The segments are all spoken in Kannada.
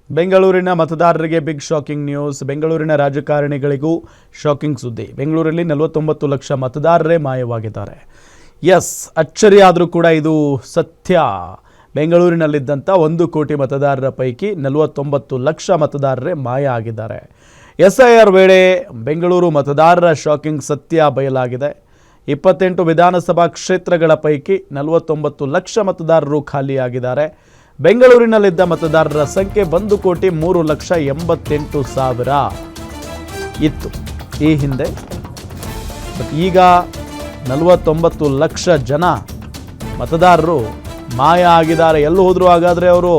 ಬೆಂಗಳೂರಿನ ಮತದಾರರಿಗೆ ಬಿಗ್ ಶಾಕಿಂಗ್ ನ್ಯೂಸ್. ಬೆಂಗಳೂರಿನ ರಾಜಕಾರಣಿಗಳಿಗೂ ಶಾಕಿಂಗ್ ಸುದ್ದಿ. ಬೆಂಗಳೂರಲ್ಲಿ 49 ಲಕ್ಷ ಮತದಾರರೇ ಮಾಯವಾಗಿದ್ದಾರೆ. ಎಸ್, ಅಚ್ಚರಿ ಆದರೂ ಕೂಡ ಇದು ಸತ್ಯ. ಬೆಂಗಳೂರಿನಲ್ಲಿದ್ದಂಥ 1 ಕೋಟಿ ಮತದಾರರ ಪೈಕಿ 49 ಲಕ್ಷ ಮತದಾರರೇ ಮಾಯ ಆಗಿದ್ದಾರೆ. SIR ವೇಳೆ ಬೆಂಗಳೂರು ಮತದಾರರ ಶಾಕಿಂಗ್ ಸತ್ಯ ಬಯಲಾಗಿದೆ. 28 ವಿಧಾನಸಭಾ ಕ್ಷೇತ್ರಗಳ ಪೈಕಿ 49 ಲಕ್ಷ ಮತದಾರರು ಖಾಲಿಯಾಗಿದ್ದಾರೆ. ಬೆಂಗಳೂರಿನಲ್ಲಿದ್ದ ಮತದಾರರ ಸಂಖ್ಯೆ 1,03,88,000 ಇತ್ತು ಈ ಹಿಂದೆ. ಬಟ್ ಈಗ 49 ಲಕ್ಷ ಜನ ಮತದಾರರು ಮಾಯ ಆಗಿದ್ದಾರೆ. ಎಲ್ಲಿ ಹೋದ್ರು ಹಾಗಾದ್ರೆ ಅವರು?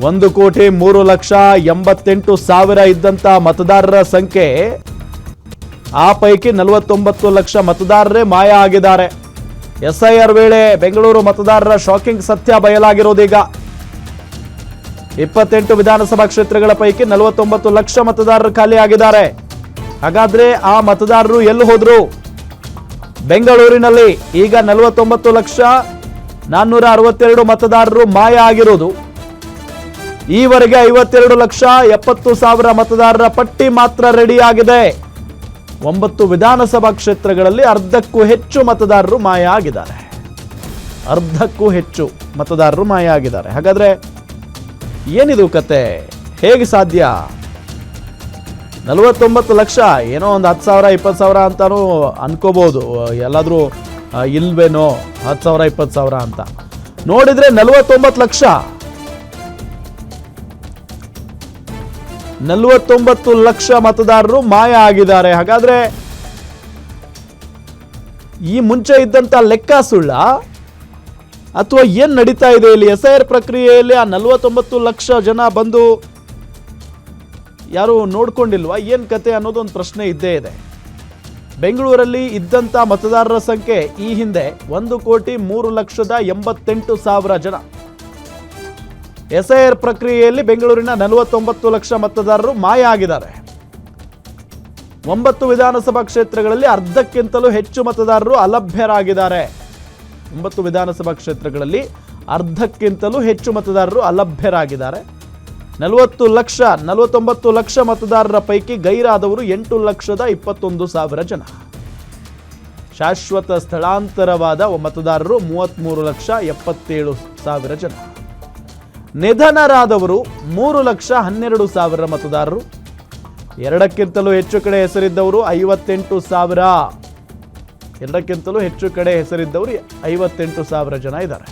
1,03,88,000 ಇದ್ದಂಥ ಮತದಾರರ ಸಂಖ್ಯೆ, ಆ ಪೈಕಿ 49 ಲಕ್ಷ ಮತದಾರರೇ ಮಾಯ ಆಗಿದ್ದಾರೆ. SIR ವೇಳೆ ಬೆಂಗಳೂರು ಮತದಾರರ ಶಾಕಿಂಗ್ ಸತ್ಯ ಬಯಲಾಗಿರೋದೀಗ. 28 ವಿಧಾನಸಭಾ ಕ್ಷೇತ್ರಗಳ ಪೈಕಿ 49 ಲಕ್ಷ ಮತದಾರರು ಖಾಲಿಯಾಗಿದ್ದಾರೆ. ಹಾಗಾದ್ರೆ ಆ ಮತದಾರರು ಎಲ್ಲಿ ಹೋದ್ರು? ಬೆಂಗಳೂರಿನಲ್ಲಿ ಈಗ 49,462 ಮತದಾರರು ಮಾಯ ಆಗಿರೋದು. ಈವರೆಗೆ 52,70,000 ಮತದಾರರ ಪಟ್ಟಿ ಮಾತ್ರ ರೆಡಿ ಆಗಿದೆ. 9 ವಿಧಾನಸಭಾ ಕ್ಷೇತ್ರಗಳಲ್ಲಿ ಅರ್ಧಕ್ಕೂ ಹೆಚ್ಚು ಮತದಾರರು ಮಾಯ ಆಗಿದ್ದಾರೆ. ಅರ್ಧಕ್ಕೂ ಹೆಚ್ಚು ಮತದಾರರು ಮಾಯ ಆಗಿದ್ದಾರೆ. ಹಾಗಾದ್ರೆ ಏನಿದು ಕತೆ? ಹೇಗೆ ಸಾಧ್ಯ? 49 ಲಕ್ಷ ಏನೋ ಒಂದು 10,000 20,000 ಅಂತಾನೂ ಅನ್ಕೋಬಹುದು. ಎಲ್ಲಾದ್ರೂ ಇಲ್ವೇನೋ 10,000 20,000 ಅಂತ ನೋಡಿದ್ರೆ 49 ಲಕ್ಷ 49 ಲಕ್ಷ ಮತದಾರರು ಮಾಯ ಆಗಿದ್ದಾರೆ. ಹಾಗಾದ್ರೆ ಈ ಮುಂಚೆ ಇದ್ದಂತ ಲೆಕ್ಕ ಸುಳ್ಳ ಅಥವಾ ಏನ್ ನಡೀತಾ ಇದೆ ಇಲ್ಲಿ? SIR ಪ್ರಕ್ರಿಯೆಯಲ್ಲಿ ಆ 49 ಲಕ್ಷ ಜನ ಬಂದು ಯಾರು ನೋಡ್ಕೊಂಡಿಲ್ವಾ? ಏನ್ ಕತೆ ಅನ್ನೋದು ಒಂದು ಪ್ರಶ್ನೆ ಇದ್ದೇ ಇದೆ. ಬೆಂಗಳೂರಲ್ಲಿ ಇದ್ದಂತ ಮತದಾರರ ಸಂಖ್ಯೆ ಈ ಹಿಂದೆ 1,03,88,000 ಜನ. SIR ಪ್ರಕ್ರಿಯೆಯಲ್ಲಿ ಬೆಂಗಳೂರಿನ 49 ಲಕ್ಷ ಮತದಾರರು ಮಾಯ ಆಗಿದ್ದಾರೆ. 9 ವಿಧಾನಸಭಾ ಕ್ಷೇತ್ರಗಳಲ್ಲಿ ಅರ್ಧಕ್ಕಿಂತಲೂ ಹೆಚ್ಚು ಮತದಾರರು ಅಲಭ್ಯರಾಗಿದ್ದಾರೆ. 9 ವಿಧಾನಸಭಾ ಕ್ಷೇತ್ರಗಳಲ್ಲಿ ಅರ್ಧಕ್ಕಿಂತಲೂ ಹೆಚ್ಚು ಮತದಾರರು ಅಲಭ್ಯರಾಗಿದ್ದಾರೆ. 49 ಲಕ್ಷ ಮತದಾರರ ಪೈಕಿ ಗೈರಾದವರು 8,21,000 ಜನ. ಶಾಶ್ವತ ಸ್ಥಳಾಂತರವಾದ ಮತದಾರರು 33,77,000 ಜನ. ನಿಧನರಾದವರು 3,12,000 ಮತದಾರರು. ಎರಡಕ್ಕಿಂತಲೂ ಹೆಚ್ಚು ಕಡೆ ಹೆಸರಿದ್ದವರು 58,000. ಎರಡಕ್ಕಿಂತಲೂ ಹೆಚ್ಚು ಕಡೆ ಹೆಸರಿದ್ದವರು 58,000 ಜನ ಇದ್ದಾರೆ.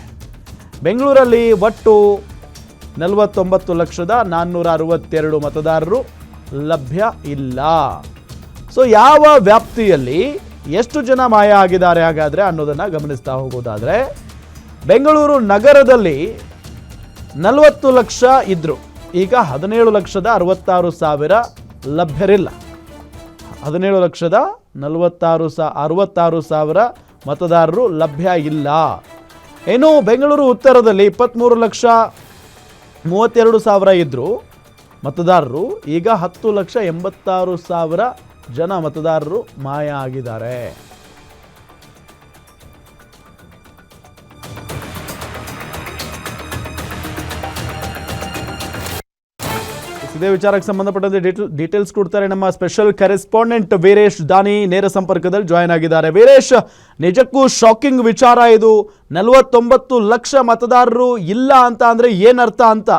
ಬೆಂಗಳೂರಲ್ಲಿ ಒಟ್ಟು 49,462 ಮತದಾರರು ಲಭ್ಯ ಇಲ್ಲ. ಸೊ ಯಾವ ವ್ಯಾಪ್ತಿಯಲ್ಲಿ ಎಷ್ಟು ಜನ ಮಾಯ ಆಗಿದ್ದಾರೆ ಹಾಗಾದ್ರೆ ಅನ್ನೋದನ್ನ ಗಮನಿಸ್ತಾ ಹೋಗೋದಾದ್ರೆ, ಬೆಂಗಳೂರು ನಗರದಲ್ಲಿ 40 ಲಕ್ಷ ಇದ್ರು. ಈಗ 17,66,000 ಲಭ್ಯರಿಲ್ಲ. 17,46,000 ಮತದಾರರು ಲಭ್ಯ ಇಲ್ಲ. ಇನ್ನು ಬೆಂಗಳೂರು ಉತ್ತರದಲ್ಲಿ 23,32,000 ಇದ್ರು ಮತದಾರರು. ಈಗ 10,86,000 ಜನ ಮತದಾರರು ಮಾಯ ಆಗಿದ್ದಾರೆ. ಇದೇ ವಿಚಾರಕ್ಕೆ ಸಂಬಂಧಪಟ್ಟಂತೆ ಡೀಟೇಲ್ಸ್ ಕೊಡ್ತಾರೆ ನಮ್ಮ ಸ್ಪೆಷಲ್ ಕರೆಸ್ಪಾಂಡೆಂಟ್ ವೀರೇಶ್ ದಾನಿ. ನೇರ ಸಂಪರ್ಕದಲ್ಲಿ ಜಾಯ್ನ್ ಆಗಿದ್ದಾರೆ. ವೀರೇಶ್, ನಿಜಕ್ಕೂ ಶಾಕಿಂಗ್ ವಿಚಾರ ಇದು. 49 ಲಕ್ಷ ಮತದಾರರು ಇಲ್ಲ ಅಂತ ಅಂದ್ರೆ ಏನರ್ಥ ಅಂತ?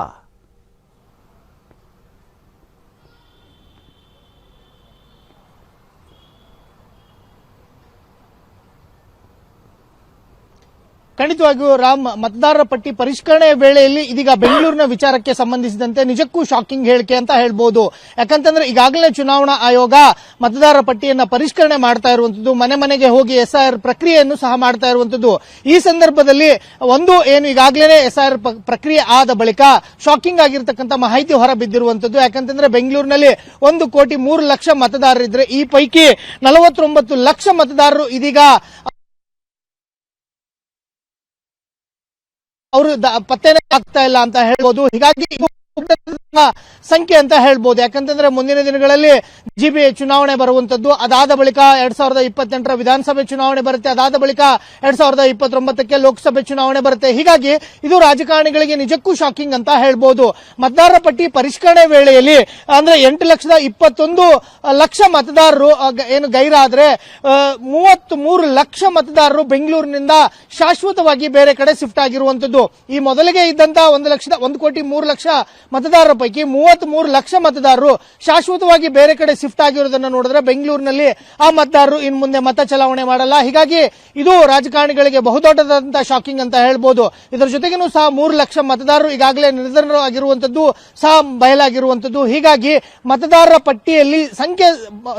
ಖಂಡಿತವಾಗಿಯೂ ರಾಮ್, ಮತದಾರರ ಪಟ್ಟಿ ಪರಿಷ್ಕರಣೆ ವೇಳೆಯಲ್ಲಿ ಇದೀಗ ಬೆಂಗಳೂರಿನ ವಿಚಾರಕ್ಕೆ ಸಂಬಂಧಿಸಿದಂತೆ ನಿಜಕ್ಕೂ ಶಾಕಿಂಗ್ ಹೇಳಿಕೆ ಅಂತ ಹೇಳ್ಬೋದು. ಯಾಕಂತಂದ್ರೆ ಈಗಾಗಲೇ ಚುನಾವಣಾ ಆಯೋಗ ಮತದಾರರ ಪಟ್ಟಿಯನ್ನ ಪರಿಷ್ಕರಣೆ ಮಾಡ್ತಾ ಇರುವಂತದ್ದು, ಮನೆ ಮನೆಗೆ ಹೋಗಿ SIR ಪ್ರಕ್ರಿಯೆಯನ್ನು ಸಹ ಮಾಡ್ತಾ ಇರುವಂತದ್ದು. ಈ ಸಂದರ್ಭದಲ್ಲಿ ಏನು ಈಗಾಗಲೇ SIR ಪ್ರಕ್ರಿಯೆ ಆದ ಬಳಿಕ ಶಾಕಿಂಗ್ ಆಗಿರ್ತಕ್ಕಂಥ ಮಾಹಿತಿ ಹೊರಬಿದ್ದಿರುವಂತದ್ದು. ಯಾಕಂತಂದ್ರೆ ಬೆಂಗಳೂರಿನಲ್ಲಿ 1,03,00,000 ಮತದಾರರಿದ್ರೆ ಈ ಪೈಕಿ 49 ಲಕ್ಷ ಮತದಾರರು ಇದೀಗ ಅವರು ಪತ್ತೆನೇ ಆಗ್ತಾ ಇಲ್ಲ ಅಂತ ಹೇಳ್ಬೋದು. ಹೀಗಾಗಿ ಸಂಖ್ಯೆ ಅಂತ ಹೇಳ್ಬೋದು. ಯಾಕಂತಂದ್ರೆ ಮುಂದಿನ ದಿನಗಳಲ್ಲಿ ಜಿಬಿಎ ಚುನಾವಣೆ ಬರುವಂತದ್ದು, ಅದಾದ ಬಳಿಕ 2028ರ ವಿಧಾನಸಭೆ ಚುನಾವಣೆ ಬರುತ್ತೆ, ಅದಾದ ಬಳಿಕ 2029ಕ್ಕೆ ಲೋಕಸಭೆ ಚುನಾವಣೆ ಬರುತ್ತೆ. ಹೀಗಾಗಿ ಇದು ರಾಜಕಾರಣಿಗಳಿಗೆ ನಿಜಕ್ಕೂ ಶಾಕಿಂಗ್ ಅಂತ ಹೇಳ್ಬೋದು. ಮತದಾರರ ಪಟ್ಟಿ ಪರಿಷ್ಕರಣೆ ವೇಳೆಯಲ್ಲಿ ಅಂದ್ರೆ 8,21,00,000 ಮತದಾರರು ಏನು ಗೈರಾದ್ರೆ 33 ಲಕ್ಷ ಮತದಾರರು ಬೆಂಗಳೂರಿನಿಂದ ಶಾಶ್ವತವಾಗಿ ಬೇರೆ ಕಡೆ ಶಿಫ್ಟ್ ಆಗಿರುವಂತದ್ದು. ಈ ಮೊದಲಿಗೆ ಇದ್ದಂತ 1,03,00,000 ಮತದಾರರ ಪೈಕಿ 33 ಲಕ್ಷ ಮತದಾರರು ಶಾಶ್ವತವಾಗಿ ಬೇರೆ ಕಡೆ ಶಿಫ್ಟ್ ಆಗಿರೋದನ್ನ ನೋಡಿದ್ರೆ ಬೆಂಗಳೂರಿನಲ್ಲಿ ಆ ಮತದಾರರು ಇನ್ನು ಮುಂದೆ ಮತ ಚಲಾವಣೆ ಮಾಡಲ್ಲ. ಹೀಗಾಗಿ ಇದು ರಾಜಕಾರಣಿಗಳಿಗೆ ಬಹುದೊಡ್ಡದಾದಂತಹ ಶಾಕಿಂಗ್ ಅಂತ ಹೇಳ್ಬೋದು. ಇದರ ಜೊತೆಗೇನು ಸಹ 3 ಲಕ್ಷ ಮತದಾರರು ಈಗಾಗಲೇ ನಿರ್ಧರಣವಾಗಿರುವಂತದ್ದು ಸಹ ಬಯಲಾಗಿರುವಂತದ್ದು. ಹೀಗಾಗಿ ಮತದಾರರ ಪಟ್ಟಿಯಲ್ಲಿ ಸಂಖ್ಯೆ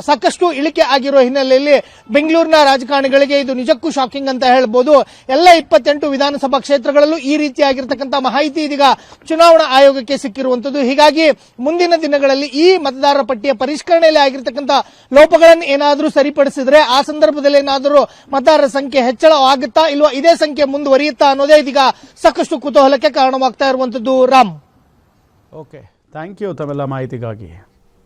ಸಾಕಷ್ಟು ಇಳಿಕೆ ಆಗಿರುವ ಹಿನ್ನೆಲೆಯಲ್ಲಿ ಬೆಂಗಳೂರಿನ ರಾಜಕಾರಣಿಗಳಿಗೆ ಇದು ನಿಜಕ್ಕೂ ಶಾಕಿಂಗ್ ಅಂತ ಹೇಳ್ಬೋದು. ಎಲ್ಲ 28 ವಿಧಾನಸಭಾ ಕ್ಷೇತ್ರಗಳಲ್ಲೂ ಈ ರೀತಿಯಾಗಿರ್ತಕ್ಕಂಥ ಮಾಹಿತಿ ಇದೀಗ ಚುನಾವಣಾ ಆಯೋಗಕ್ಕೆ ಸಿಕ್ಕಿರುವಂತದ್ದು. ಹೀಗಾಗಿ ಮುಂದಿನ ದಿನಗಳಲ್ಲಿ ಈ ಮತದಾರರ ಪಟ್ಟಿಯ ಪರಿಷ್ಕರಣೆಯಲ್ಲಿ ಆಗಿರ್ತಕ್ಕಂಥ ಲೋಪಗಳನ್ನು ಏನಾದರೂ ಸರಿಪಡಿಸಿದ್ರೆ ಆ ಸಂದರ್ಭದಲ್ಲಿ ಏನಾದರೂ ಮತದಾರರ ಸಂಖ್ಯೆ ಹೆಚ್ಚಳವಾಗುತ್ತಾ ಇಲ್ವಾ, ಇದೇ ಸಂಖ್ಯೆ ಮುಂದುವರಿಯುತ್ತಾ ಅನ್ನೋದೇ ಇದೀಗ ಸಾಕಷ್ಟು ಕುತೂಹಲಕ್ಕೆ ಕಾರಣವಾಗ್ತಾ ಇರುವಂತದ್ದು. ರಾಮ್, ಓಕೆ, ಥ್ಯಾಂಕ್ ಯು ತಮ್ಮೆಲ್ಲ ಮಾಹಿತಿಗಾಗಿ.